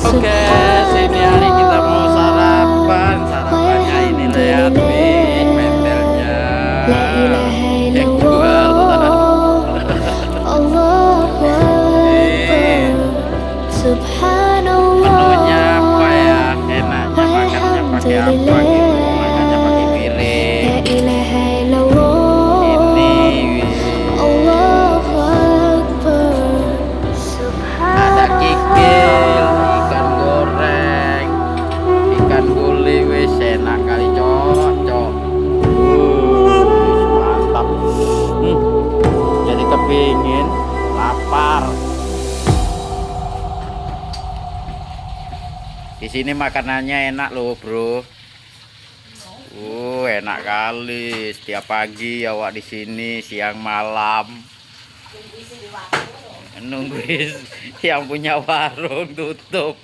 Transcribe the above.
Oke, sini hari kita mau sarapan. Sarapannya ini lihat nih, pentelnya yang jualan. Menunya apa ya? Enaknya makannya pakai apa gitu? Makannya pakai piring. Ini ada kikil, ikan goreng, ikan gulai, wis enak kali cocok. Mantap. Jadi kepingin lapar. Di sini makanannya enak loh, bro. Enak kali. Setiap pagi awak di sini, siang malam. Nunggu yang punya warung tutup.